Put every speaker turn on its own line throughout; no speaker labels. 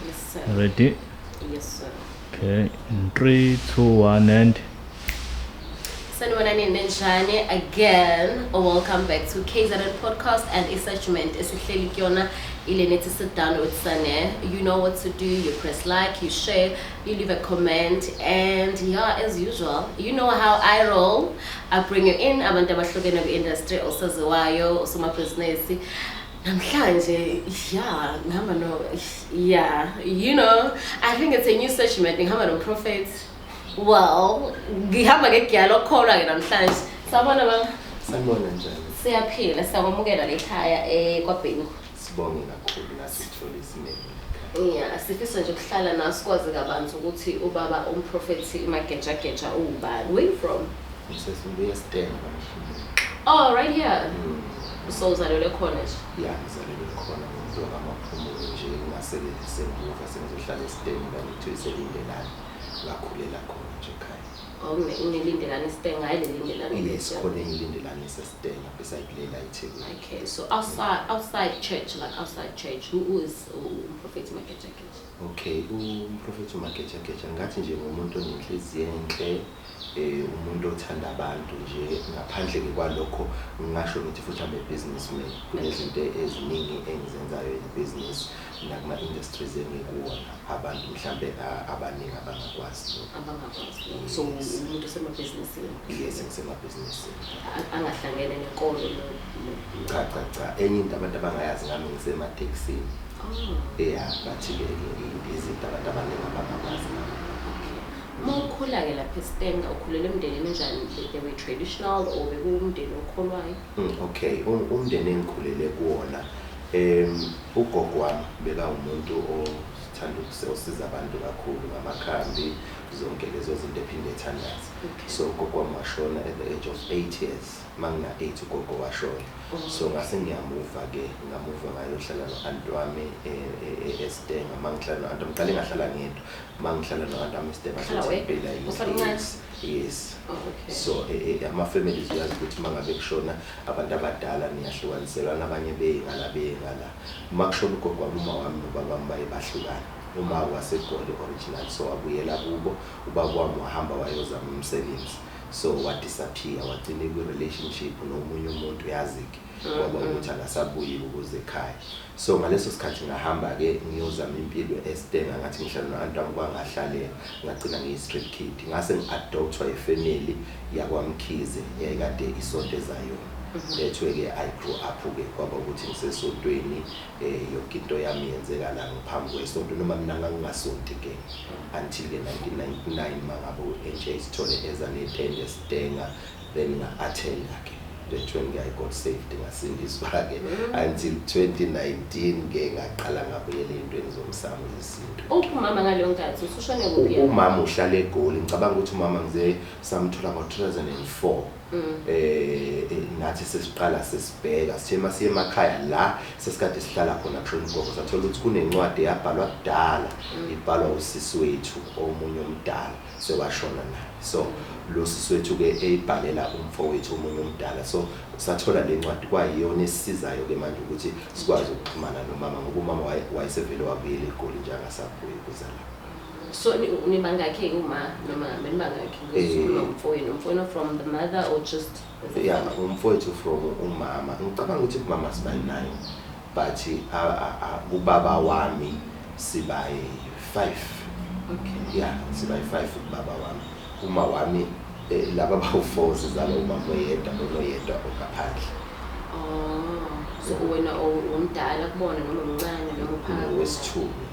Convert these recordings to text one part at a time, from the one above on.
Yes, sir.
Ready?
Yes, sir.
Okay. In 3, 2, 1, and.
Sanibonani ninjani again. Welcome back to KZN Podcast and a segment esihleli kuyona ile nethi sit down with Sane. You know what to do. You press like, you share, you leave a comment, and yeah, as usual, you know how I roll. I bring you in abantu abahlukene kwi-industry osaziwayo, osomabhizinisi. Namhlanje, you know, I think it's a new segment. Ngihamba no Prophet. Well, ngihamba ngegyalo okholwa ke namhlanje. Sabona baba.
Sanibona njani?
Siyaphila, siyakwamukela lekhaya kwaBhengu.
Sibonge kakhulu nasithola isineke.
Yeah, sifisa nje ukuhlala naso kwazi kabanzi ukuthi ubaba umprofethi imageja ubani. Where you from?
Ngisesimbuye Stenga.
Oh, right here. So uzalelwe khona nje.
Yeah, ngizalelwe khona ngoba amaphumulo nje ngasebenzise emuva sengizohlala eStenga ngithuise lindelana. Ngakhulela khona nje ekhaya.
Oh, unelindelana eStenga, ayilindelana.
Yes, khona ilindelana eStenga beside lela eThekwini.
Okay, so outside church, who is umprofethi mageja?
Okay, umprofethi umageja ngathi nje umuntu onenhliziyo enhle, umuntu othanda abantu nje ngaphandle kwalokho ngingasho ukuthi futhi abe businessman. Kunezinto eziningi engizenzayo ebusiness nakuma industries engikuwona abantu mhlambe abaningi abangakwazi.
So umuntu osemabhizinisini.
Yes, ngisemabhizinisini.
Angahlangene nenkolo
Cha. Enye into abantu abangayazi ngami ngisemateksini. Yeah, bathi-ke izinto abantu abaningi abangakwazi.
Mawukhula ke lapha eStenga ukhulela emndenini enjani? They were traditional or bekuwumndeni okholwayo?
Okay, umndeni engikhulele kuwona ugogo wami beka umuntu othanda ukusiza abantu kakhulu ngamakhambi zonke lezo zinto ephinde ethandaza. So ugogo wami washona at the age of 8 years. Mangina 8 ugogo washona. So ngase ngiyamuva ngayohlala no-aunt wami eStenga. Mangihlala no-aunt ngiqale ngahlala ngedwa. Mangihlala no-aunt wami eStenga sokuphela yes.
Okay.
So ama-families uyazi ukuthi mangabe kushona abantu abadala niyahlukaniselwa nabanye beyingala. Makushona ugogo wami uma wami nobaba wami baye bahlukana. Uma waseGoli original so abuyela kubo ubaba wami wahamba wayozama umsebenzi. So disappear wagcina kwi-relationship nomunye umuntu yazike ngoba ukuthi akasabuyi ukuze ekhaya. So ngaleso sikhathi ngahamba ke ngiyozama impilo eStenga ngathi ngihlala no-aunt wami kwangahlalela ngagcina ngiyi-street kid. Ngase ngi-adoptwa ifamily yakwaMkhize yayikade isontezayo. Lethwe-ke I grew up ke kwaba ukuthi ngisesontweni yonke into yami yenzeka la ngaphambi kwesonto noma mina ngangingasonti ke until ke 1999 mangabe nje isithole ezane-10 eStenga then nga-attend ke the 20 I got saved ngasindiswa ke until 2019 ke ngaqala ngabuyela ezintweni zomsamo zesintu.
Umama ngaleyo nkathi usushone kuphi?
Umama uhlala eGoli. Ngicabanga ukuthi umama ngize samthola ngo-2004. Nathi sesiqala sesibheka sithe masiye emakhaya la sesikade sihlala khona kushona ugogo sathola ukuthi kunencwadi yabhalwa kudala ibhalwa usisi wethu omunye omdala sewashona naye. So lo sisi wethu ke eyibhalela umfowethu omunye omdala. So sathola le ncwadi kwayiyona esisizayo ke manje ukuthi sikwazi ukuxhumana nomama ngoba umama wayesevele wabuyela eGoli nje angasabuyi kuzala.
So nibangakhe uma noma benibangakhe ngizokuma umfowenu from the mother or just
umfowethu from umama. Ngicabanga ukuthi umama sibayi nayo but ubaba wami sibayi 5.
Okay.
Yeah, sibayi 5 ubaba wami. Uma wami laba bawu4 sizala umama oyedwa okaphandle.
So wena umdala kubona noma umncane noma uphakathi
wesithupha.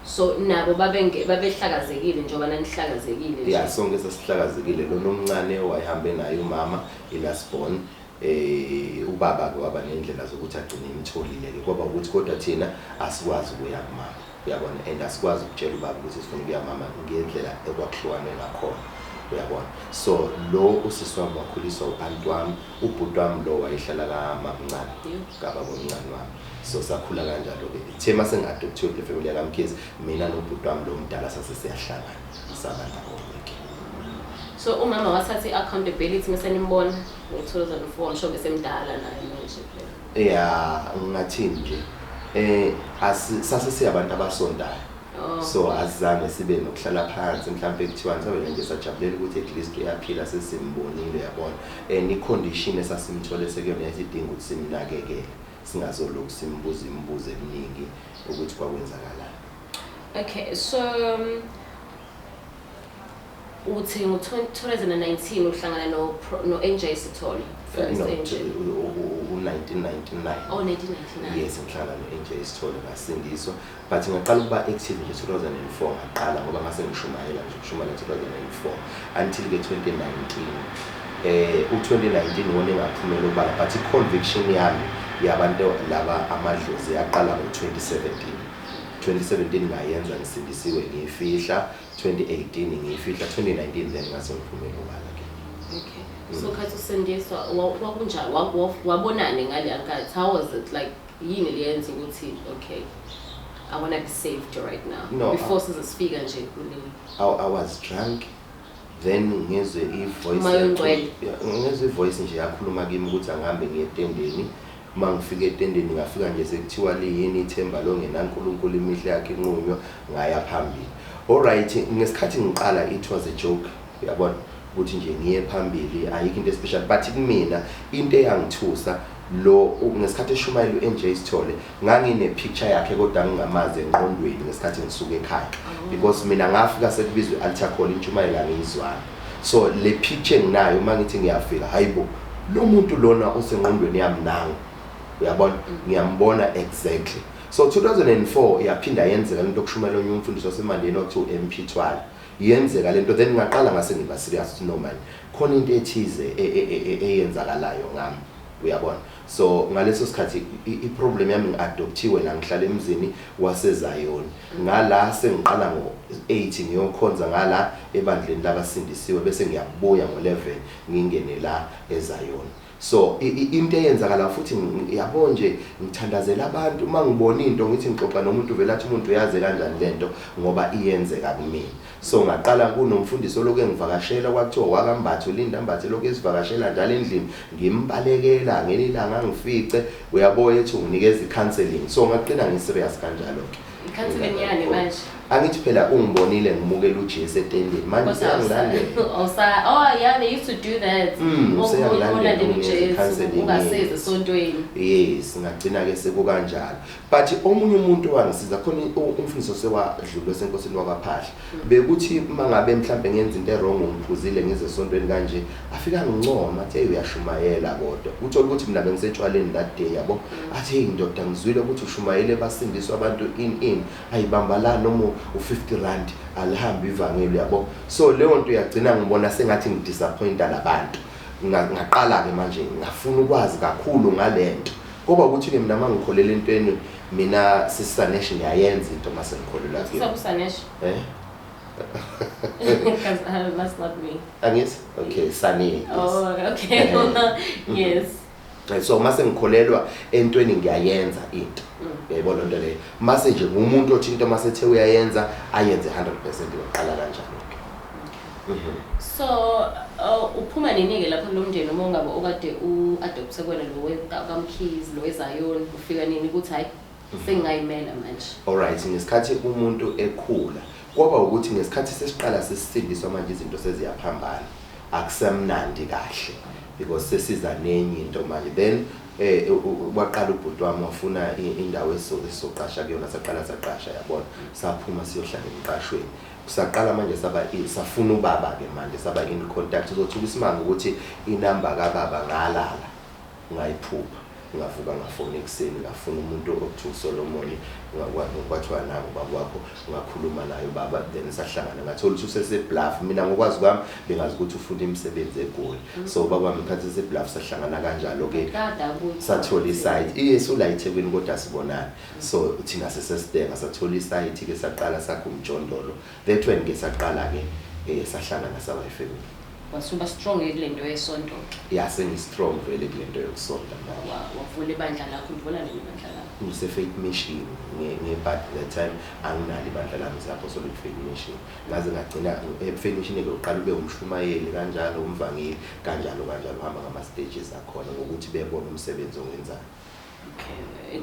So nabo babehlakazekile njengoba nanihlakazekile nje.
Yeah, sonke sesihlakazekile. Lo nomncane wayihambe naye umama ilasborn. Ubaba ke waba nendlela zokuthi agcine imtholile ke kwaba ukuthi kodwa thina asikwazi ukuya kumama. Uyabona and asikwazi ukutshela ubaba ukuthi sifuna ukuya mama ngendlela ekwakhluwane ngakhona. Uyabona. So lo usisi wami wakhuliswa u-aunt wami, ubhuti wami lo wayehlala kaMamncane. Ngaba bomncane wami. So sakhula kanjalo ke. Ithe mase ngi-adopthiwe kule family yakamkhize mina nobhuti wami lo mdala sasiyahlangana sabana bonke.
So umama wathatha i-accountability mesenimbona ngo-2004 ngisho besemdala naye manje.
Yeah, ngingathini nje sasise abantu abasondayo.
Oh.
So azange sibe nokuhlala phansi mhlambe kuthiwa sabe nje sajabulela ukuthi at least uyaphila sesimbonile yabona. Icondition esasimthole sekuyona isidinga ukuthi simnakekele. Singazoloku simbuza imibuzo eminingi ukuthi kwakwenzakalani.
Okay, so uthi ngo-2019 uhlangana no NJ Sithole.
No, 1999.
Oh, 1999.
Yes, ngihlangana no-NJ Sithole ngasindiswa, but ngaqala ukuba active nje 2004 ngaqala ngoba ngase ngishumayela nje kushumayela 2004 until ke 2019. U2019 wona engaphumela ubala, but i-conviction yami yabantu laba amadlozi yaqala ngo-2017 ngayenza ngisindisiwe ngiyifihla, 2018 ngiyifihla, 2019 then ngase ngiphumela ubala ke.
Okay. So khathi usindiswa wakunjani wabonani ngale nkathi? How was it like? Yini liyenza ukuthi okay, I want to be saved right now?
No,
before sizifika nje kuleli.
I was drunk. Then ngizwe ivoice. Ngizwe ivoice nje yakhuluma kimi ukuthi angihambe ngiye etendeni. Mangifika etendeni ngafika nje sekuthiwa liyini ithemba lo ngenaNkulunkulu imihle yakhe inqunywa ngaya phambili. Alright, ngesikhathi ngiqala it was a joke. Uyabona ukuthi nje ngiye phambili ayikho into special, but kumina into eyangithusa lo ngesikhathi eshumayela uNJ Sithole ngangine picture yakhe kodwa ngingamazi engqondweni ngesikhathi ngisuka ekhaya, because mina ngafika sekubizwe altar call intshumayela ngizwana. So le picture nginayo mangithi ngiyafika hayibo lo muntu lona osengqondweni yami nangu, uyabona ngiyambona exactly. So 2004 yaphinda yenzeka lento kushumayela onye umfundisi wasemandeni othi MP Twala. Yenzeka lento then ngaqala ngase ngiba serious no man khona into ethize eyenzakalayo ngami, uyabona. So ngaleso sikhathi iproblem yami ngiadoptiwe la ngihlala emzini waseZion, ngala sengiqala ngo-8 ngiyokhonza ngala ebandleni labasindisiwe bese ngiyabuya ngo-11 ngingene la eZion. So into eyenzakala futhi yabo nje ngithandazela abantu mangibona into ngithi ngixoxa nomuntu vele athi umuntu uyaze kanjani lento ngoba iyenzeka kumina. So ngaqala kunomfundisi oloke ngivakashela kwathiwa wakambatho Linda Mbathe lokho esivakashela njalo endlini ngimbalekela ngelilanga ngifice uyabo ethi unginikeza icounseling. So ngaqina ngiserious kanjalo ke.
Icounseling yani manje?
Angithi phela ungibonile ngimukela uJesu etendeni manje seyangilandela.
Oh yeah, they used to do that. Ungaseze esontweni.
Yes, ngagcina ke sekukanjalo. But omunye umuntu owangisiza khona umfundisi sewadlulwe senkosini wakwaPhahla. Bekuthi mangabe mhlambe ngenza into errong ngiphuzile ngize esontweni kanje afika ngincoma athi hey uyashumayela kodwa. Uthola ukuthi mina bengisetshwaleni that day yabo. Athi hey ndoda ngizwile ukuthi ushumayele basindiswa abantu in ayibamba la noma u50 rand alihambe ivangeli yabo. So leyo nto yagcina ngibona sengathi ngidisappointa labantu. Ngaqala ke manje ngafuna ukwazi kakhulu ngalento ngoba ukuthi ke mina mangikholela entweni mina sisanesh ngiyayenza into mase ngikholela ke.
Sanesh. That's not me.
Angithi? Okay, Sani. Yes.
Oh, okay. Yes.
So mase ngikholelwa entweni ngiyayenza into. Uyayibona into le. Mase nje umuntu othi into mase ethe uyayenza ayenze 100% ngoqala kanjalo.
So uphuma nenike lapho lomndeni uma ungabe okade uadopthe kwena lo wekamkhizi lo weZion ufika nini ukuthi hayi sengayimela manje?
Alright, ngesikhathi umuntu ekhula kwaba ukuthi ngesikhathi sesiqala sesisindiswa manje izinto seziyaphambana akusemnandi kahle because sesiza nenye into manje then waqala ubhuti wami wafuna indawo esoqasha kuyona saqasha yabona saphuma siyohlala emqashweni kusaqala manje safuna ubaba ke manje saba in contact uzothuka isimanga ukuthi inamba kaBaba ngalala ngayiphupha ngavuka ngafona ekseni ngafuna umuntu okuthiwa Solomon kwathiwa nangu baba wakho ngakhuluma naye baba then sahlangana ngathola ukuthi usesebluff mina ngokwazi kwami bengazi ukuthi ufunda imisebenzi eGoli. So baba wami phathi sebluff sahlangana kanjalo ke sathola isite iyesula eThekwini kodwa sibonana. So thina sesesidenga sathola isite ke saqala sakho umjondolo that when ke saqala ke sahlangana saba ifamily.
Wasuba strong kulento yesonto.
Yase strong vele kulento yokusonta.
Wavula ibandla lakho uvula nini ibandla lakho?
Ngise Faith Mission but that time anginali ibandla lami se-Apostolic Faith Mission. Ngaze ngagcina Faith Mission eqala ube umshumayeli kanjalo umvangeli kanjalo uhamba ngama stages akhona ukuthi bebone umsebenzi ongenzayo.
Okay.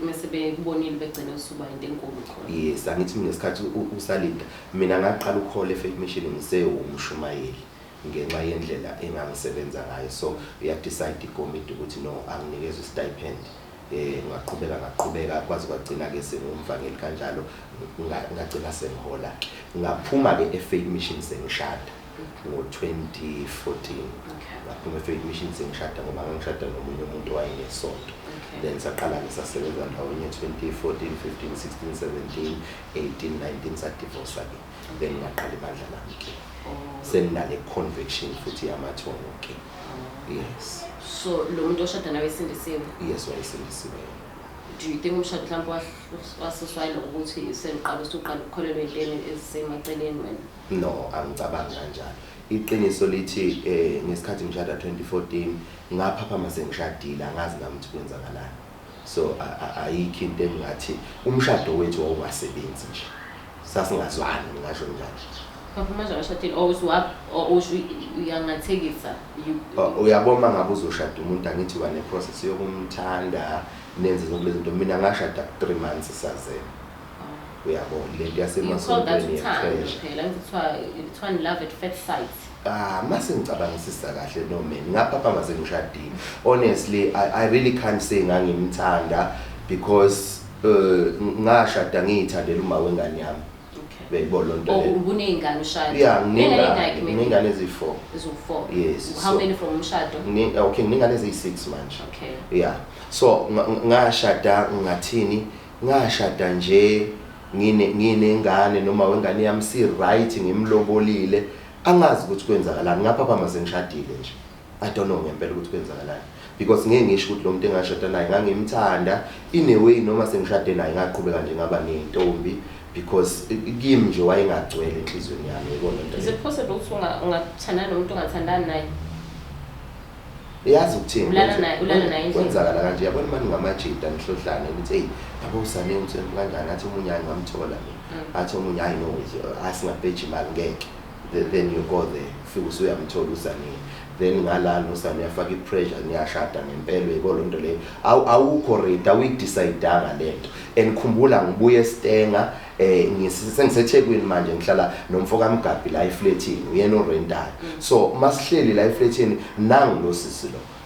Mase bekubonile begcina usuba into enkulu khona.
Yes, angithi mina ngesikhathi usalinda mina ngaqala ukhole Faith Mission ngisewumshumayeli ngenxa yendlela engangisebenza ngayo. So uya decide ikomiti ukuthi no anginikezwe stipend. Ngaqhubeka kwazi kwagcina ke sengumvangeli kanjalo ngagcina sengihola ke. Ngaphuma ke eFaith Mission sengishada ngo-2014. Ngaphuma eFaith Mission sengishada ngoba ngangishada nomunye umuntu owayenesonto. Then saqala ngisasebenza ndawonye 2014, 15, 16, 17, 18, 19 sadivorce ke. Then ngaqala ibandla lami ke. Senale conviction futhi yamathongo ke. Yes.
So lo muntu oshada nawe esindisiwe?
Yes, wayesindisiwe.
Do you think umshado mhlawumbe wasiswayela ukuthi seniqala usuqala ukukholelwa entweni ezisemaceleni wena?
No, angicabangi kanjalo. Iqiniso lithi ngesikhathi ngishada 2014 ngaphaphama sengishadile angazi nami ukuthi kwenzakalani. So ayikho into engathi umshado wethu awungasebenzi nje. Sasingazwani ngisho njalo.
Papa manje ashadile uyangathekisa
uyabona ngabe uzoshada umuntu angithi wa ne process yokumthanda nenze zonke lezi zinto mina ngashada 3 months sazela. Uyabona lento yasemasonto
phela ngithiwa love at first sight.
Mase ngicabangisisa kahle no man ngapha mase ngishadile. Honestly I really can't say ngangimthanda because ngashada ngiyithandela uma wengane yami. Beyibona lonto le.
Ubunengane ushada.
Yeah, ngingane ezi4.
Ezu4.
Yes.
How many from umshado?
Okay, ngingane ezi6 manje.
Okay.
Yeah. So ngashada ngathini? Ngashada nje nginengane noma wengane yami si right ngimlobolile. Angazi ukuthi kwenzakalani ngapha phama sengishadile nje. I don't know ngempela ukuthi kwenzakalani. Because ngeke ngisho ukuthi lo muntu engashada naye ngangimthanda in a way noma sengishade naye ngaqhubeka nje ngaba nentombi. Because kimi nje wayengagcwele enhlizweni yami yibona into.
Is it possible ukuthi ungathandana nomuntu ongathandani naye?
Yazi ukuthini?
Ulala naye
kwenzakala kanje yabona manje ngamajida nihlohlane ukuthi hey yabo usane umthembu kanjani athi umunye ngamthola mina athi umunye I know asingabheji imali ngeke. Then you go there ufike usuyamthola usane then ngalana usane yafaka ipressure niyashada ngempela yibona into le awukho ready awuyidecideanga lento enikhumbula ngibuye eStenga ngisengiseThekwini manje ngihlala nomfoka kaMgabi la eflatini uyena orental. So masihleli la eflatini nangu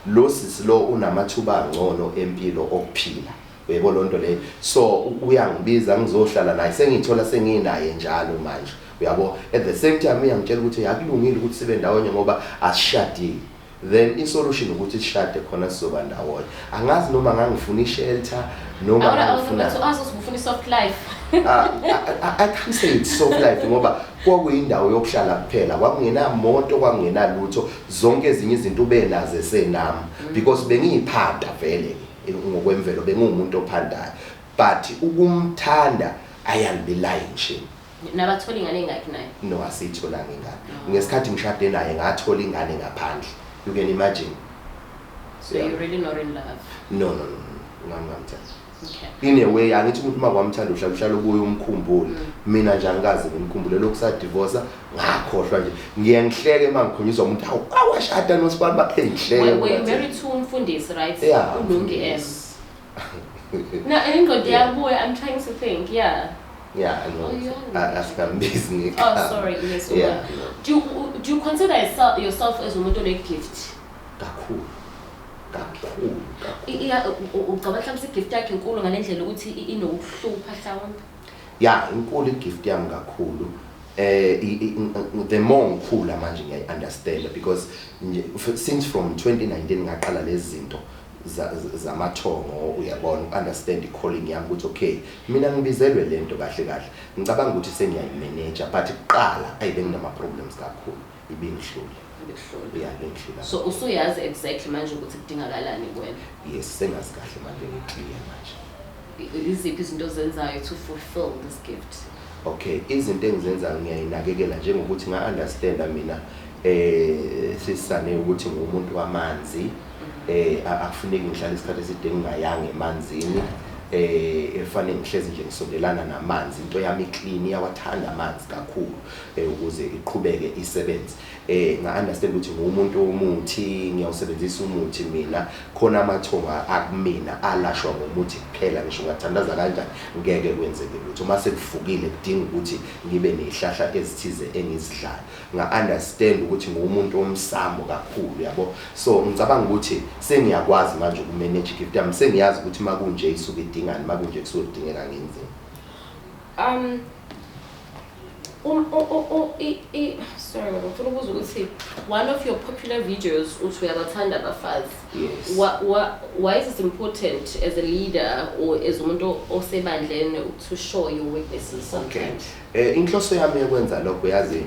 lo sisi lo unamathuba angcono empilo okuphila uyibona lonto le. So uyangibiza ngizohlala naye sengithola senginaye njalo manje uyabo. At the same time uyangitshela ukuthi akulungile ukuthi sibe ndawonye ngoba asishadile. Then isolution ukuthi sishade khona sizoba ndawonye. Angazi noma ngangifuna ishelter noma ngifuna
ufuna soft life.
I can't say it's soft life ngoba kwakuyindawo yokuhlala kuphela kwakungenamoto kwakungenalutho zonke ezinye izinto ubenazo esenami because bengiyiphanda vele ngokwemvelo bengumuntu ophandayo but ukumthanda ayalibilayi nje.
Nabathola ingane engakhi naye?
No, asithola ingane. Ngesikhathi ngishade naye ngathola ingane ngaphandle. You can imagine.
So you're really not in love?
No. Ngamthanda.
Okay.
In a way angithi umuntu makwamthanda uhlala ubuye umkhumbule. Mina nje angikaze ngimkhumbule lokhu divorce ngakhohlwa nje. Ngiyangihleke mangikhonyiswa umuntu awashada noSibani bakhe ngihleke.
Were you married to umfundisi, right?
Yeah.
Ulungi M. No, ingqondo yabuya I'm trying to think. Yeah.
Yeah, I know. I'm busy.
Oh, sorry. Yes.
Yeah.
Do you consider yourself as umuntu onegift?
Kakhulu.
Ucabanga mhlawumbe igift yakhe inkulu ngalendlela ukuthi inokuhlupha mhlawumbe?
Yeah, inkulu igift yami kakhulu. The more ngikhula manje ngiyaunderstand because since from 2019 ngaqala lezi zinto zamathongo uyabona understand calling yami ukuthi okay mina ngibizelwe lento kahle ngicabanga ukuthi sengiyayimanage but iqala ayibenginama problems kakhulu ibingihlule. Yeah, bengihlula.
So usuyazi exactly manje ukuthi kudingakalani kuwena?
Yes, sengazi kahle manje ngiclear manje.
Iziphi izinto ozenzayo to fulfill this gift?
Okay, izinto engizenzayo ngiyayinakekela njengokuthi nga-understand mina sisane ukuthi ngumuntu wamanzi akufuneki ngihlale isikhathi eside ngingayanga emanzini efanele ngihlezi nje ngisondelana namanzi into yami clean iyawathanda amanzi kakhulu ukuze iqhubeke isebenze nga understand ukuthi ngumuntu womuthi ngiyawusebenzisa umuthi mina khona amathonga akumina alashwa ngomuthi kuphela ngisho ngathandaza kanjani ngeke kwenzeke lutho mase kuvukile kudinga ukuthi ngibe nezihlahla ezithize engizidlayo nga understand ukuthi ngumuntu omsamo kakhulu yabo so ngicabanga ukuthi sengiyakwazi manje ukumanage gift yami sengiyazi ukuthi makunje isuke idingani makunje kusuke kudingeka ngenzeni
sorry, one of your popular videos, uyabathanda abafazi.
Yes.
Why is it important as a leader or as umuntu osebandleni to show your weaknesses sometimes?
Okay. Inhloso yami yokwenza lokho yazi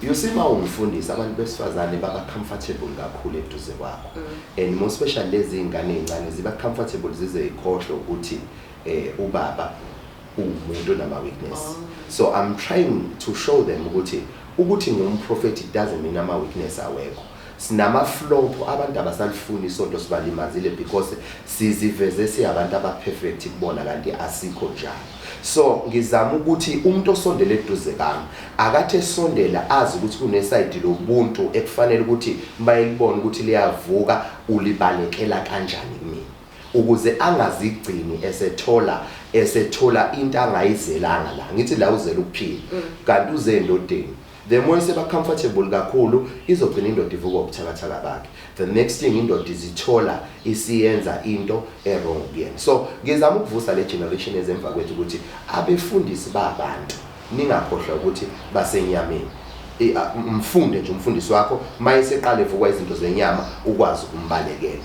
you see mawumfundisa abantu besifazane baba comfortable kakhulu eduze kwakho. And more especially lezi ingane ezincane ziba comfortable zize ikhohle ukuthi ubaba umuntu nama weakness. So I'm trying to show them ukuthi ngumprofeti doesn't mean ama weakness awekho. Sinama flop abantu abasalifuni isonto sibalimazile because siziveze siyabantu abaperfect kubona kanti asikho njalo. So ngizama ukuthi umuntu osondele eduze kami akathe sondela azi ukuthi kuneside lobuntu ekufanele ukuthi bayibone ukuthi liyavuka ulibalekela kanjani kimi ukuze angazigcini esethola into angayizelanga la ngithi la uzela ukuphila kanti uze endodeni the more seba comfortable kakhulu izogcina indoda ivuka ubuthakathaka bakhe the next thing indoda izithola isiyenza into wrong again. So ngizama ukuvusa le generation ezemva kwethu ukuthi abefundisi babantu ningakhohlwa ukuthi basenyameni mfunde nje umfundisi wakho mayeseqala evukwa izinto zenyama ukwazi ukumbalekela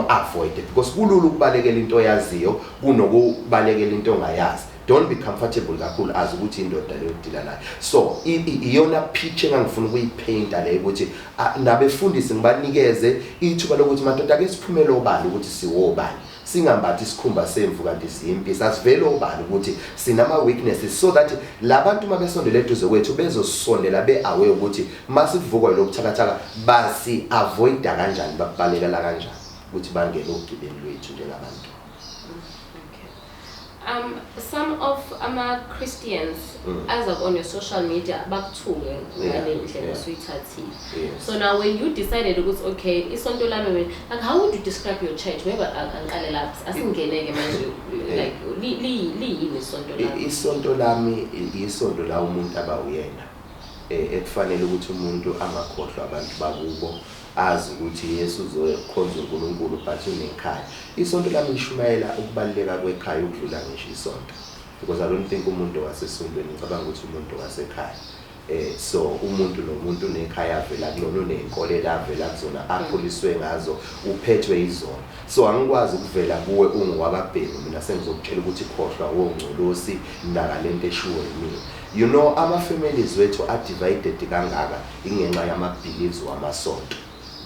avoid because kulula ukubalekela into yaziyo kunokubalekela into ongayazi. Don't be comfortable kakhulu as ukuthi indoda leyo udila nayo. So iyona picture engangifuna ukuyipainta le ukuthi nabefundisi ngibanikeze ithuba lokuthi madoda ake siphumele obani ukuthi siwobani singambathi isikhumba semvu kanti siyimpi sasivele obani ukuthi sinama weaknesses so that labantu mabesondela eduze kwethu bezosondela beaware ukuthi masivukwa lokuthakathaka basi avoid kanjani babalekela kanjani ukuthi bangene ogibeni lwethu njengabantu.
Some of Christians, as of on your social media, back to so now when you decided it was okay, it's on like how would you describe your church? Where
isonto lami isonto la umuntu abawuyena ekufanele ukuthi umuntu angakhohlwa abantu bakubo azi ukuthi Yesu uzokhonza uNkulunkulu but unekhaya. Isonto lami lishumayela ukubaleka kwekhaya ukudlula ngisho isonto because I don't think umuntu wasesontweni ngicabanga ukuthi umuntu wasekhaya so umuntu nomuntu nekhaya vela kulona nenkolelo avela kuzona akhuliswe ngazo uphethwe izona. So angikwazi ukuvela kuwe ungowakabhenu mina sengizokutshela ukuthi khohlwa wongcolosi nakalento eshuwe yimi. You know ama families wethu are divided kangaka ingenxa yama beliefs wamasonto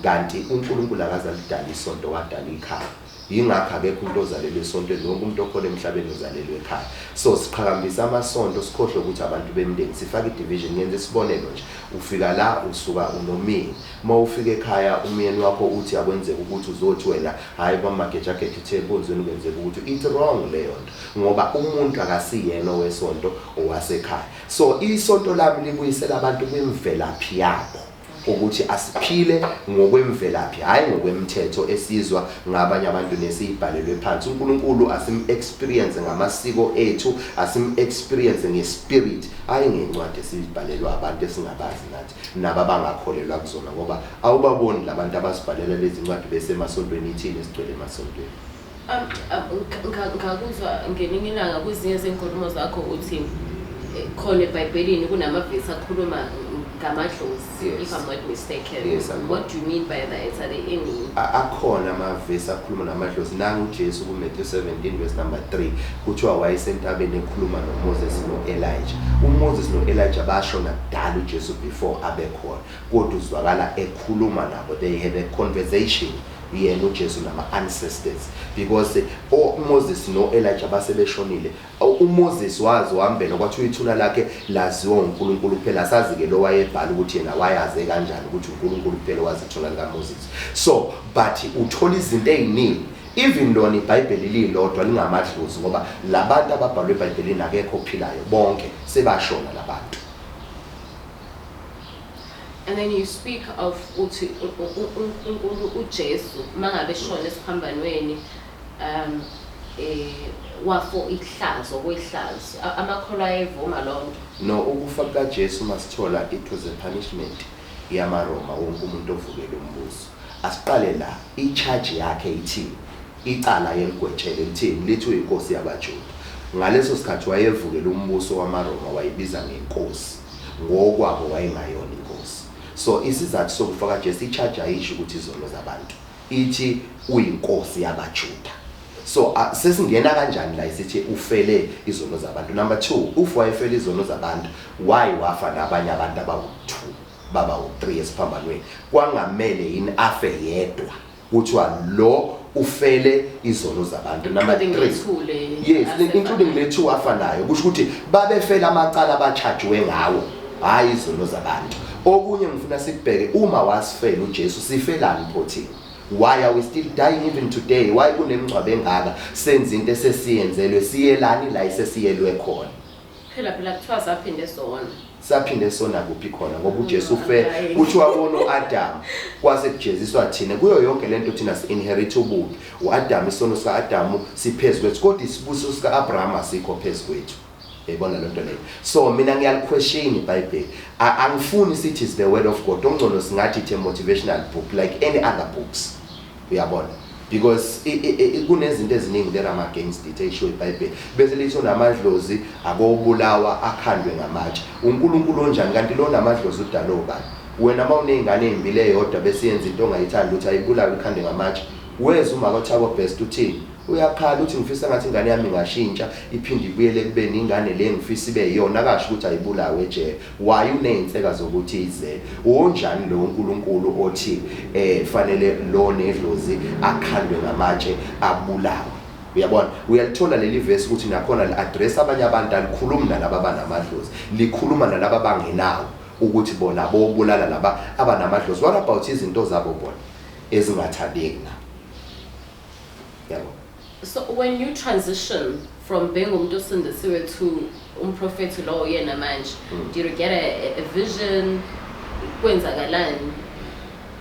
kanti uNkulunkulu akazalidala isonto wadala ikhaya. Yingakho akekho umuntu ozalelwe esontweni wonke umuntu okhona emhlabeni uzalelwe ekhaya. So siqhakambisa amasonto sikhohle ukuthi abantu bemndeni sifake division ngenze isibonelo nje ufika la usuka unomini mawufika ekhaya umyeni wakho uthi akwenzeka ukuthi uzothi wena hayi bamageja geja uthebonzweni kwenzeka ukuthi it's wrong leyo nto ngoba umuntu akasiyena owesonto owasekhaya. So isonto lami libuyisela abantu kwimvelaphi yabo ukuthi asiphile ngokwemvelaphi hayi ngokwemthetho esizwa ngabanye abantu nesibhalelwe phansi. uNkulunkulu asim experience ngamasiko ethu asim experience ngespirit hayi ngencwadi esibhalelwa abantu esingabazi nathi naba bangakholelwa kuzona ngoba awubaboni labantu abasibhalela lezi ncwadi bese emasontweni ithini esigcwele emasontweni.
Ngakuzwa ngeningi ilanga kwezinye zenkulumo zakho uthi khona eBhayibhelini kunamavesi akhuluma ngamadlozi if I'm not mistaken.
Yes,
what do you mean by that? Are there any?
Akhona amavesi akhuluma namadlozi nangu uJesu ku Matthew 17 verse number 3 kuthiwa wayesentabeni ekhuluma noMoses noElijah. uMoses noElijah bashona kudala uJesu before abekhona kodwa uzwakala ekhuluma nabo. They had a conversation yena uJesu nama ancestors because Moses noElijah basebeshonile. uMoses wazi wahambela kwathi uyithuna lakhe laziwa uNkulunkulu kuphela sazi ke lo wayebhala ukuthi yena wayaze kanjani ukuthi uNkulunkulu kuphela wazi ithuna likaMoses. So but uthola izinto eziningi even lona iBhayibheli lilodwa lingamadlozi ngoba labantu ababhalwe eBhayibhelini akekho ophilayo bonke sebashona labantu.
And then you speak of uthi uJesu mangabe shona esiphambanweni wafo ihlazo kwehlazo amakholwa ayevuma lonto.
No, ukufa kaJesu masithola it was a punishment yamaRoma wonke umuntu ovukele umbuso. Asiqale la i-charge yakhe ithini? Icala yeligwetshele lithini? Lithi uyinkosi yabaJuda. Ngaleso sikhathi wayevukele umbuso wamaRoma wayibiza ngenkosi. Ngokwabo wayengayona inkosi. So isizathu sokufa kaJesu i-charge ayisho ukuthi izono zabantu. Ithi uyinkosi yabaJuda. So sesingena kanjani la isithi ufele izono zabantu. Number 2, ufu wayefele izono zabantu, why wafa nabanye abantu abawu2 baba u3 esiphambanweni? Kwangamele yini afe yedwa kuthiwa lo ufele izono zabantu. Number 3, yes, including le 2 afanayo, kusho ukuthi babefela amacala abachargewe ngawo, hayi izono zabantu. Okunye ngifuna sikubheke, uma wasifela uJesu sifelani phothini? Why are we still dying even today? Why kunemgcwabe engaka senza into esesiyenzelwe siyelani la isesiyelwe khona?
Phela kuthiwa
Saphinde sona kuphi khona ngoba uJesu ufe uthi wabona uAdam kwase kujeziswa thina kuyo yonke lento thina si-inherit ububi. uAdam isono sika-Adamu siphezulu kwethu kodwa isibuso sika-Abraham asikho phezulu kwethu. Yayibona lento leyo. So mina ngiyaliquestion iBhayibheli. Angifuni sithi is the word of God. Ongcono singathi it's a motivational book like any other books. Uyabona? Because kunezinto eziningi there am against it esho iBhayibheli. Bese lithi namadlozi akobulawa akhandwe ngamatshe. uNkulunkulu onjani kanti lo namadlozi udalo bani? Wena mawunengane ezimbili eyodwa bese yenza into ongayithanda ukuthi ayibulawe ikhande ngamatshe. Weza uma kwathabo best uthini? Uyakhala uthi ngifisa ngathi ingane yami ngashintsha iphinde ibuyele kubeni ingane le ngifisa ibe yiyona kasho ukuthi ayibulawe nje. Why uney'nseka zokuthi ize? Unjani lo uNkulunkulu othi fanele lo nedlozi akhandwe ngamatshe abulawe? Uyabona, uyalithola leli verse ukuthi nakhona li-address abanye abantu, alikhulumi nalabo abanamadlozi, likhuluma nalabo abangenawo ukuthi bona bobulala laba abanamadlozi. What about izinto zabo bona ezingathandeki na? Yabo.
So when you transition from being umuntu osindisiwe to umprofethi lo yena manje, do you get a vision? Kwenzakalani?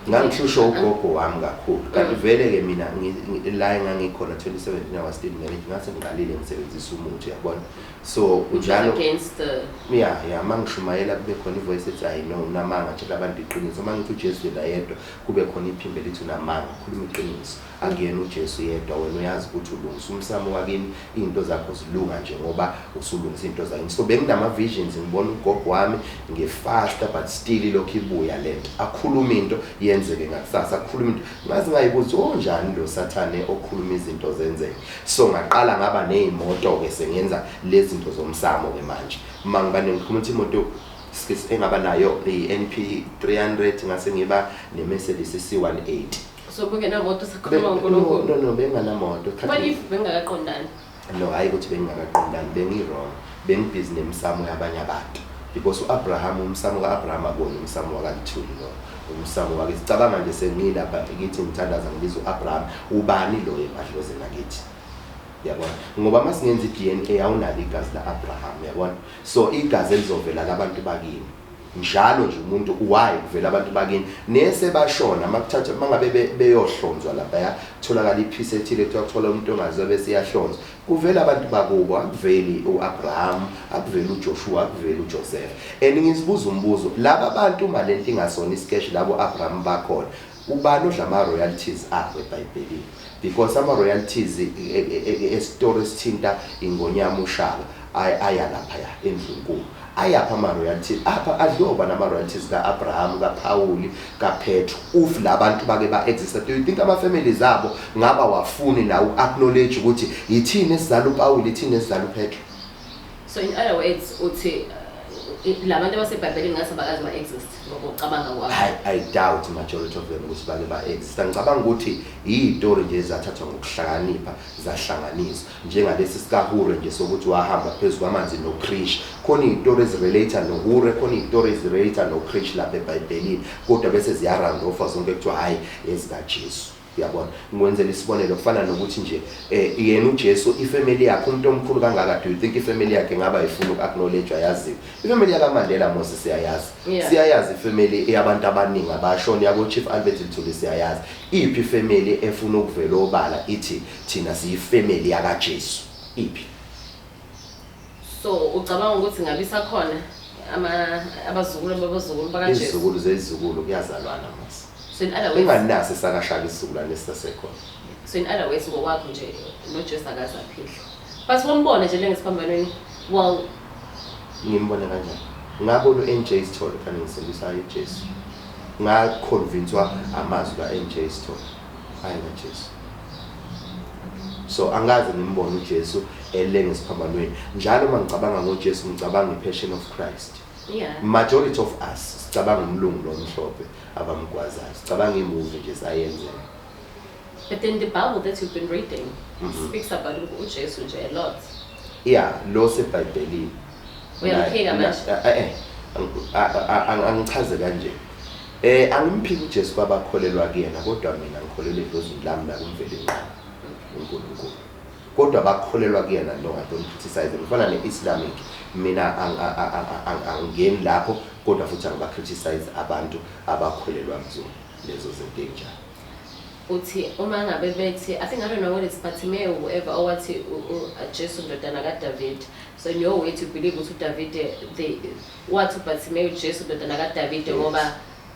Ngangihlusha ugogo wami kakhulu. Kanti vele ke mina la engangikhona 2017 I was still married. Ngase ngiqalile ngisebenzisa umuthi yabona. So njalo
against the
mangishumayela kube khona ivoice ethi I know namanga nje abantu iqiniso. Mangithi uJesu yedwa yedwa kube khona iphimbo lithi namanga khuluma iqiniso. Angiyena uJesu yedwa, wena uyazi ukuthi ulungisa umsamo wakini, izinto zakho zilunga nje ngoba usulungisa izinto zakini. So benginama visions ngibona ugogo wami ngefasta but still lokho ibuya lento. Akhuluma into yenzeke ngakusasa, akhuluma into ngazi ngayibuza onjani lo sathane okhuluma izinto zenzeke. So ngaqala ngaba nezimoto ke sengenza lezi zinto zomsamo ke manje. Mangibane ngikhuluma ukuthi imoto engaba nayo iNP 300 ngase ngiba neMercedes C180.
So bengenamoto sakhuluma ngoNkulunkulu.
No benganamoto.
What if bengakaqondani?
No, hayi ukuthi bengakaqondani, bengi-wrong. Bengibhizi nemsamo yabanye abantu. Because uAbraham umsamo kaAbraham akona umsamo wakaLithuli lo. Umsamo wake sicabanga nje sengilapha ngithi ngithandaza ngibiza uAbraham, ubani lo emadlozi nakithi? Yabona, ngoba masingenza iDNA awunalo igazi laAbraham, yabona. So igazi elizovela labantu bakini. Njalo nje umuntu why kuvela abantu bakini nese bashona makuthatha mangabe beyohlonzwa lapha yatholakala iphisi ethile ekuthola umuntu ongazobe siyahlonzwa kuvela abantu bakubo, akuveli uAbraham, akuveli uJoshua, akuveli uJoseph. Ngizibuza umbuzo, laba abantu malento ingasona isikeshi labo Abraham bakhona, ubani odla ama royalties abo eBhayibhelini? Because ama royalties story sithinta ingonyama ushaka aya lapha endlunkulu. Ayapha ama royalties apha adloba nama royalties kaAbraham, kaPauli, kaPetru. Uf labantu bake ba exist. Do you think ama families zabo ngaba wafuni na acknowledge ukuthi yithini esizala uPauli, yithini esizala uPetru?
So in other words uthi labantu baseBhayibhelini ngase bakazi ba exist ngokucabanga kwabo.
I doubt majority of them ukuthi bake ba exist. Ngicabanga ukuthi izitori nje ezathathwa ngokuhlakanipha zahlanganiswa njengalesi sikaHure nje sokuthi wahamba phezulu kwamanzi noKrish. Khona izitori ezirelate noHure, khona izitori ezirelate noKrish lapha eBhayibhelini, kodwa bese ziya round off zonke kuthiwa hayi ezikaJesu. uyabona ngikwenzela isibonelo kufana nokuthi nje yena uJesu ifamily yakhe umuntu omkhulu kangaka do you think ifamily yakhe ngaba ifuna ukuacknowledge yaziwe ifamily yakaMandela Moses siyayazi siyayazi ifamily eyabantu abaningi abashona yabo Chief Albert Ntuli siyayazi iphi ifamily efuna ukuvela obala ithi thina siyifamily yakaJesu iphi
so ucabanga ukuthi ngabe isakhona abazukulu bakaJesu
izizukulu zezizukulu kuyazalwana mase
so in other words
enganasi sakashaka isizukulwane esisekhona
so in other words ngokwakho nje noJesu akazaphila but wombone nje lengesiphambanweni well
ngimbona kanjani ngabona uNJ Story kana ngisebenzisa uJesu ngaconvincewa amazwi kaNJ Story hayi ngaJesu so angazi ngimbona uJesu elengesphambanweni njalo mangicabanga ngoJesu ngicabanga iPassion of Christ majority of us sicabanga umlungu lomhlophe abamgwazayo sicabanga imovie nje sayenzela
but then the Bible that you've been reading speaks about uJesu nje a lot
lo seBhayibhelini
uyaphika manje
angichaze kanje angimphiki uJesu kwabakholelwa kuyena kodwa mina ngikholelwa edlozini lami la kumvele ngqala uNkulunkulu kodwa bakholelwa kuyena no I don't criticize ngifana neIslamic mina angeni lapho kodwa futhi angibacriticize abantu abakholelwa kuzo lezo zinto enjalo
uthi uma ngabe bethi I think I don't know what it's Bartimaeus whoever owathi uJesu ndodana kaDavid so in your way to believe ukuthi uDavid the what Bartimaeus Jesu ndodana kaDavid ngoba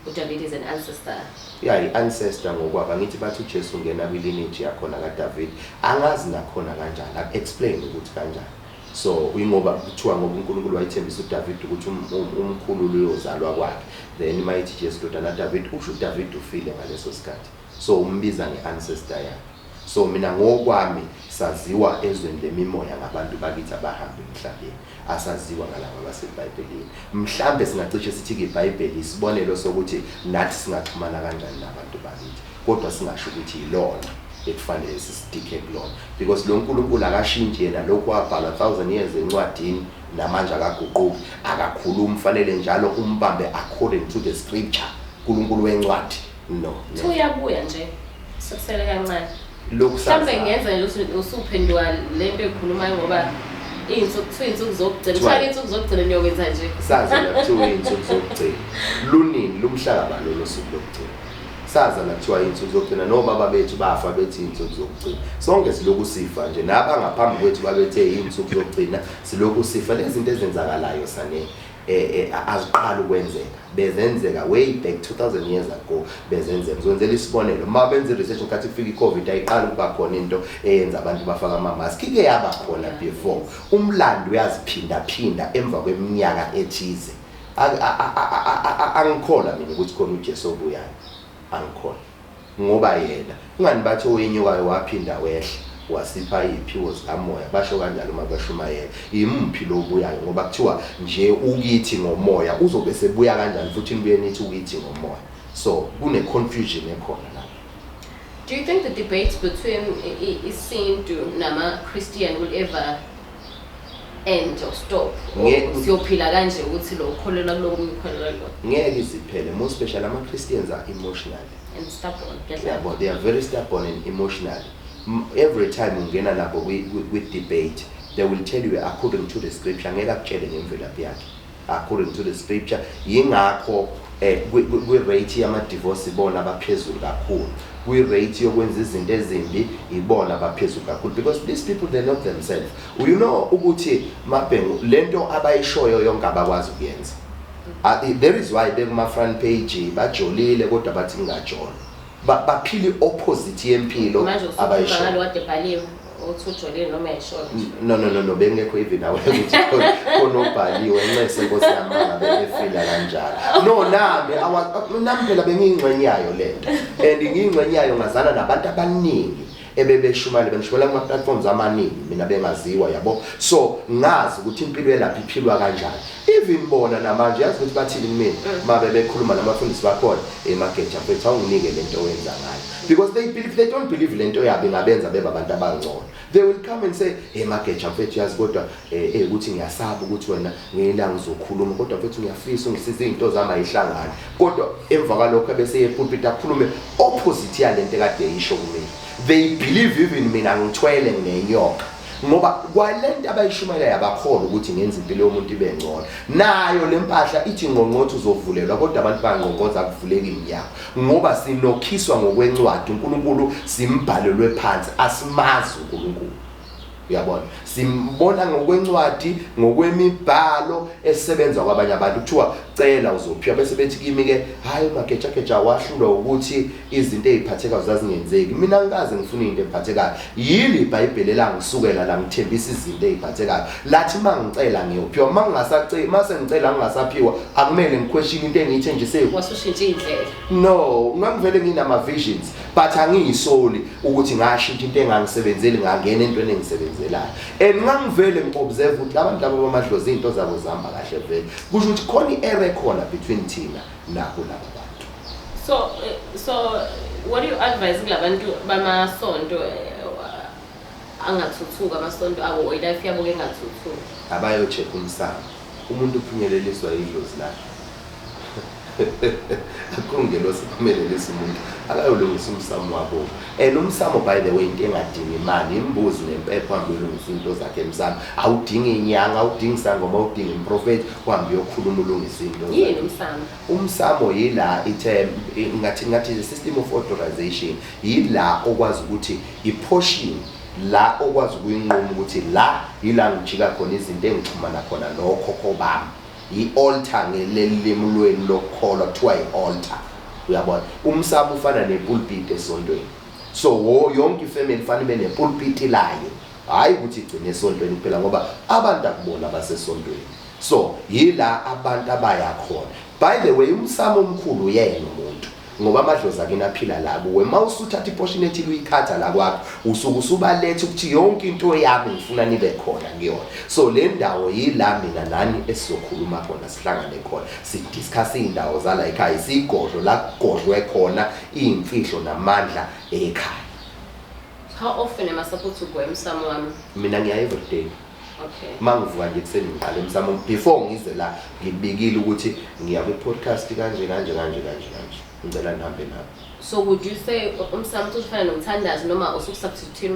uDavid is an ancestor
i-ancestor ngokwaba ngithi bathi uJesu ngena kwilineage yakhona kaDavid angazi nakhona kanjani explain ukuthi kanjani so uyingoba kuthiwa ngoba uNkulunkulu wayethembisa uDavid ukuthi umkhulu uyozalwa kwakhe then mayithi Jesu ndodana kaDavid usho uDavid ufile ngaleso sikhathi so umbiza ngeancestor yakhe so mina ngokwami saziwa ezweni lemimoya ngabantu bakithi abahamba emhlabeni asaziwa ngalabo baseBhayibhelini mhlambe singacishe sithi iBhayibheli isibonelo sokuthi nathi singaxhumana kanjani nabantu bakithi kodwa singasho ukuthi yilona ekufanele sisitike kulona because lo nkulunkulu akashintshi yena lokho wabhala 1000 years encwadini namanje akaguquki akakhuluma fanele njalo umbambe according to the scripture uNkulunkulu wencwadi no
uyabuya nje sekusele kancane
lokusaza
mhlambe ngenza nje usuphendula lento ekhuluma ngoba insuku zokugcina uthanda insuku zokugcina niyokwenza nje
saza lapho insuku zokugcina lunini lumhlaba lo suku lokugcina saza lapho insuku zokugcina no baba bethu bafa bethi insuku zokugcina sonke siloku sifa nje nabangaphambi kwethu babethe insuku zokugcina siloku sifa lezi zinto ezenzakalayo sane aziqala ukwenzeka bezenzeka way back 2000 years ago bezenzeka ngizenzela isibonelo uma benze research nkathi kufika iCovid ayiqala ukuba khona into eyenza abantu bafaka ama mask ike yaba khona before umlando uyaziphinda emva kweminyaka ethize angikhola mina ukuthi khona uJesu obuyayo angikhola ngoba yena ungani bathi oyenyokayo waphinda wehla wasipha iphiwo zikamoya basho kanjalo mabashumayela imphi lo buyayo ngoba kuthiwa nje ukithi ngomoya uzobe sebuya kanjani futhi nibuye nithi ukithi ngomoya so kune confusion ekhona lapho.
Do you think the debate between isintu nama Christian will ever end or stop siyophila kanje ukuthi lo ukholelwa kuloko ukholelwa lo
ngeke isiphele more special ama Christians are emotional
and stubborn
but they are very stubborn and emotional. Every time ungena nabo with debate they will tell you according to the scripture ngeke akutshele ngemvelaphi yakhe according to the scripture yingakho kwi rate yama divorce ibona abaphezulu kakhulu kwi rate yokwenza izinto ezimbi ibona abaphezulu kakhulu because these people they know themselves you know ukuthi mabhengu lento abayishoyo yonke abakwazi ukuyenza there is why bekuma front page bajolile kodwa bathi ngajona baphili opposite yempilo
abayisho ngalo wade bhaliwe uthujolile noma yishona
no bengekho even nawe ukuthi khona obhaliwe nxese Nkosi yamanga befila kanjalo no nami phela bengingcwenyayo lento and ngingcwenyayo ngazana nabantu abaningi ebebeshumayela bengishumayela kuma platforms amaningi mina bengaziwa yabo. So ngazi ukuthi impilo yelapha iphilwa kanjani. Even bona namanje yazi ukuthi bathini kumina mabe bekhuluma namafundisi bakhona emageja mfethu awunginike lento oyenza ngayo. Because they don't believe lento yabo ingabenza beba abantu abangcono. They will come and say emageja mfethu yazi kodwa ukuthi ngiyasaba ukuthi wena ngiyela ngizokhuluma kodwa mfethu ngiyafisa ungisize izinto zami ayihlangani. Kodwa emva kwalokho bese epulpit akhulume opposite yalento kade yisho kumina. They believe even mina ngithwele ngenyoka. Ngoba kwalento abayishumayela yabakhola ukuthi ngenza impilo yomuntu ibe ngcono. Nayo lempahla ithi ngqongqotho uzovulelwa kodwa abantu bangqongqoza akuvuleki iminyango. Ngoba sinokhiswa ngokwencwadi uNkulunkulu simbhalelwe phansi asimazi uNkulunkulu. Uyabona simbona ngokwencwadi ngokwemibhalo esebenza kwabanye abantu kuthiwa cela uzophiwa bese bethi kimi ke hayi mageja wahlulwa ukuthi izinto eziphatheka zazingenzeki. Mina ngikaze ngifuna into ephathekayo yili iBhayibheli langisukela la ngithembisa izinto eziphathekayo lathi mangicela ngiyophiwa mangingasacela mase ngicela ngingasaphiwa akumele ngiquestion into engiyithenjise
wasushintsha indlela.
No ngangivele nginama visions but angiyisoli ukuthi ngashintsha into engangisebenzeli ngangena entweni engisebenzelayo and ngangivele ngiobserve ukuthi abantu laba bamadlozi izinto zabo zihamba kahle vele kusho ukuthi khona i-error khona between thina nabo laba bantu.
So what do you advise labantu bamasonto angathuthuka amasonto abo life yabo ke ngathuthuka
abayo check umsamo umuntu uphunyeleliswa idlozi lakhe akungelo siphumelelisa umuntu akayolungisa umsamo wabo umsamo by the way into engadingi imali imbuzi nempepho hambe ulungisa into zakhe emsamo awudingi inyanga awudingi sangoma awudingi improfeti uhambe yokhuluma ulungisa into
yini
umsamo yila ithe ngathi the system of authorization yila okwazi ukuthi iportion la okwazi ukuyinquma ukuthi la yila ngijika khona izinto engixhumana khona nokhokho bami i-altar ngelelimi lweni lokholwa kuthiwa i-altar. Uyabona umsamo ufana nepulpit esontweni. So yonke ifamily fanele ibe nepulpit layo hayi ukuthi igcine esontweni kuphela ngoba abantu akubona basesontweni. So yila abantu abayakhona. By the way umsamo omkhulu yena umuntu ngoba amadlozi akini aphila labo wema usuthatha iportion ethi uyikhatha la kwakho usuku usubalethe ukuthi yonke into yami ngifuna nibe khona ngiyona. So le ndawo yila mina nani esizokhuluma khona sihlangane khona sidiscuss indawo zala ekhaya isigodlo la kugodlwe khona imfihlo namandla ekhaya.
How often am I supposed to go emsamo wami?
Mina ngiya every day.
Okay.
Mangivuka nje kuseni ngiqala emsamo before ngize la ngibikile ukuthi ngiya ku podcast kanje ngicela nihambe nabo.
So would you say umsamo ufana nomthandazo noma ususubstitute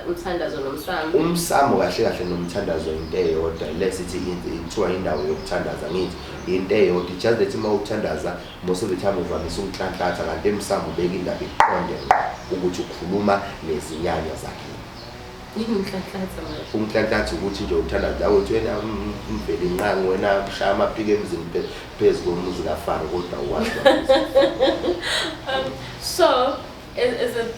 umthandazo nomsamo?
Umsamo kahle nomthandazo into eyodwa lesithi ithiwa indawo yokuthandaza ngithi into eyodwa just that uma uthandaza most of the time uvamise ukunhlanhlatha kanti emsamo ubeka indaba iqonde ukuthi ukhuluma nezinyanya zakhe.
Inhlanhlatha manje.
Umhlanhlatha ukuthi nje uthandaza lawo uthi wena umveli inqangi wena ushaya amapiki emzini phezulu komuzi kafana kodwa uwazi.
So is it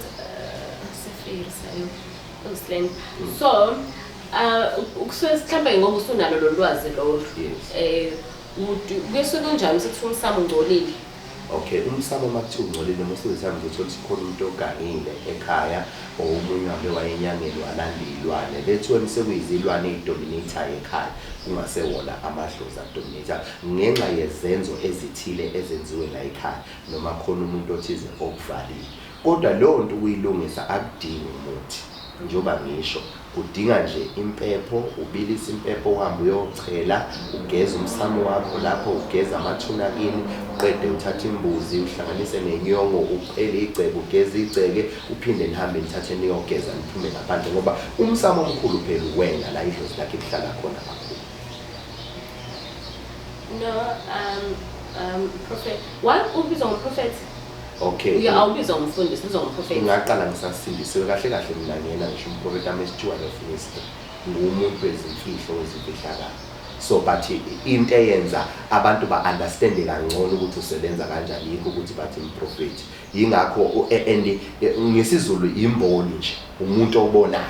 so ukusuke mhlambe ngoba usunalo lolwazi lo kusuke kanjani sithi umsamo ungcolile?
Okay umsamo makuthiwa ungcolile most of the time uzothola sikhona umuntu ogangile ekhaya omunye uhambe wayenyangelo alandilwane lethoni sekuyizilwane ezidominator ekhaya kungasewona amadlozi adominator ngenxa yezenzo ezithile ezenziwe la ekhaya noma khona umuntu othize okuvalile. Kodwa lo nto uyilungisa akudingi umuthi njoba ngisho kudinga nje impepho ubilisa impepho uhambe uyochela ugeza umsamo wakho lapho ugeza amathuna kini uqede uthatha imbuzi uhlanganise nenyongo uphele igcebe ugeza igceke uphinde nihambe nithathe niyogeza niphume ngaphandle ngoba umsamo omkhulu phela wena la idlozi lakhe lihlala khona kakhulu.
No prophet why ubizwa ngomprofeti?
Okay.
Awubizwa ngumfundisi ubizwa ngomprofeti.
Ngaqala ngisasindisiwe kahle mina ngiyena ngisho umprofeti amesithiwa lefinista ngumuntu wezimfihlo wezifihlakalo. So but into eyenza abantu ba-understande kangcono ukuthi usebenza kanjani yikho ukuthi bathi umprofeti. Yingakho and ngesizulu imboni nje umuntu obonayo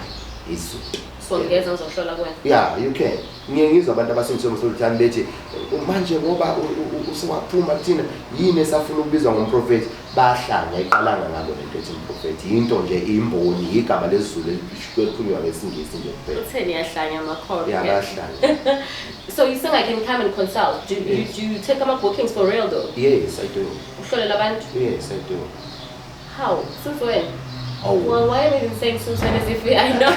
izinto.
Sibongeza ngizohlola kuwena.
Yeah, you can. Ngiyengizwa abantu abasemthethweni bethi manje ngoba usewaphuma kuthina yini esafuna ukubizwa ngomprofeti bahlanga iqalanga ngalo lento ethi umprofeti into nje imboni igama lesizulu elikhulunywa ngesingisi nje kuphela.
Utheni yahlanya amakhono?
Yeah, bahlanga.
So you think I can come and consult? Do you take my bookings for real though?
Yes, I do.
Uhlolela abantu?
Yes, I do.
How? Since when?
Oh.
Well, why am I even saying since when as if I know?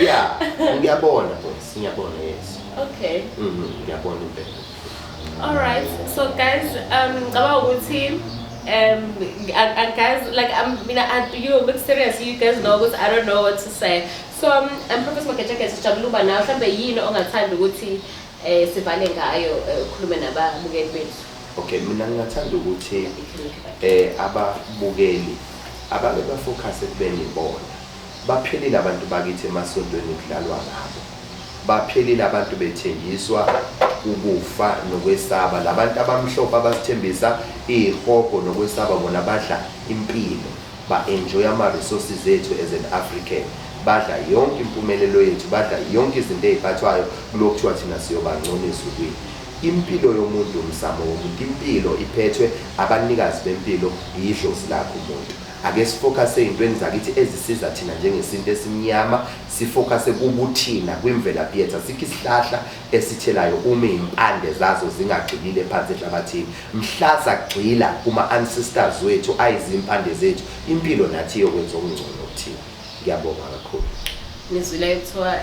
Yeah, ngiyabona boss, ngiyabona yes.
Okay.
Ngiyabona impela.
All right. So guys, about what team? And guys, like you're a bit serious. You guys know because I don't know what to say. So Professor Maketshaka sijabuluba nawe mhlambe yini ongathanda ukuthi sivale ngayo ukhulume nababukeli bethu.
Okay, mina ngingathanda ukuthi ababukeli ababe bafocus ekubeni ibona. Baphelile abantu bakithi emasontweni kudlalwa ngabo. Baphelile abantu bethengiswa ukufa nokwesaba. Labantu abamhlophe abasithembisa ihogo nokwesaba bona badla impilo. Ba enjoy ama resources ethu as an African. Badla yonke impumelelo yethu, badla yonke izinto eziphathwayo kulokuthiwa thina siyobangcona ezulwini. Impilo yomuntu umsamo womuntu, impilo iphethwe abanikazi bempilo yidlozi lakho umuntu. Ake sifocus ezintweni zakithi ezisiza thina njengesinto esimnyama, sifocus kubuthina kwimvelaphi yethu. Asikho isihlahla esithelayo uma impande zazo zingagxilile phansi ehlabathini. Mhlaza gxila kuma ancestors wethu ayizimpande zethu. Impilo nathi yokwenza okungcono kuthina. Ngiyabonga kakhulu.
Nizwile kuthiwa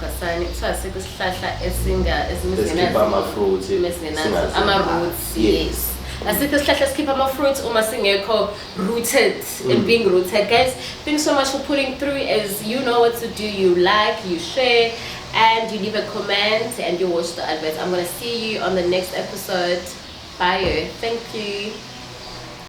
kasani kuthiwa sikho isihlahla
Esikipha ama-fruits,
ama-roots. Yes. Asikho isihlahla esikhipha ama-fruits uma singekho rooted and being rooted. Guys, thanks so much for pulling through. As you know what to do, you like, you share, and you leave a comment and you watch the adverts. I'm gonna see you on the next episode. Bye. Thank you.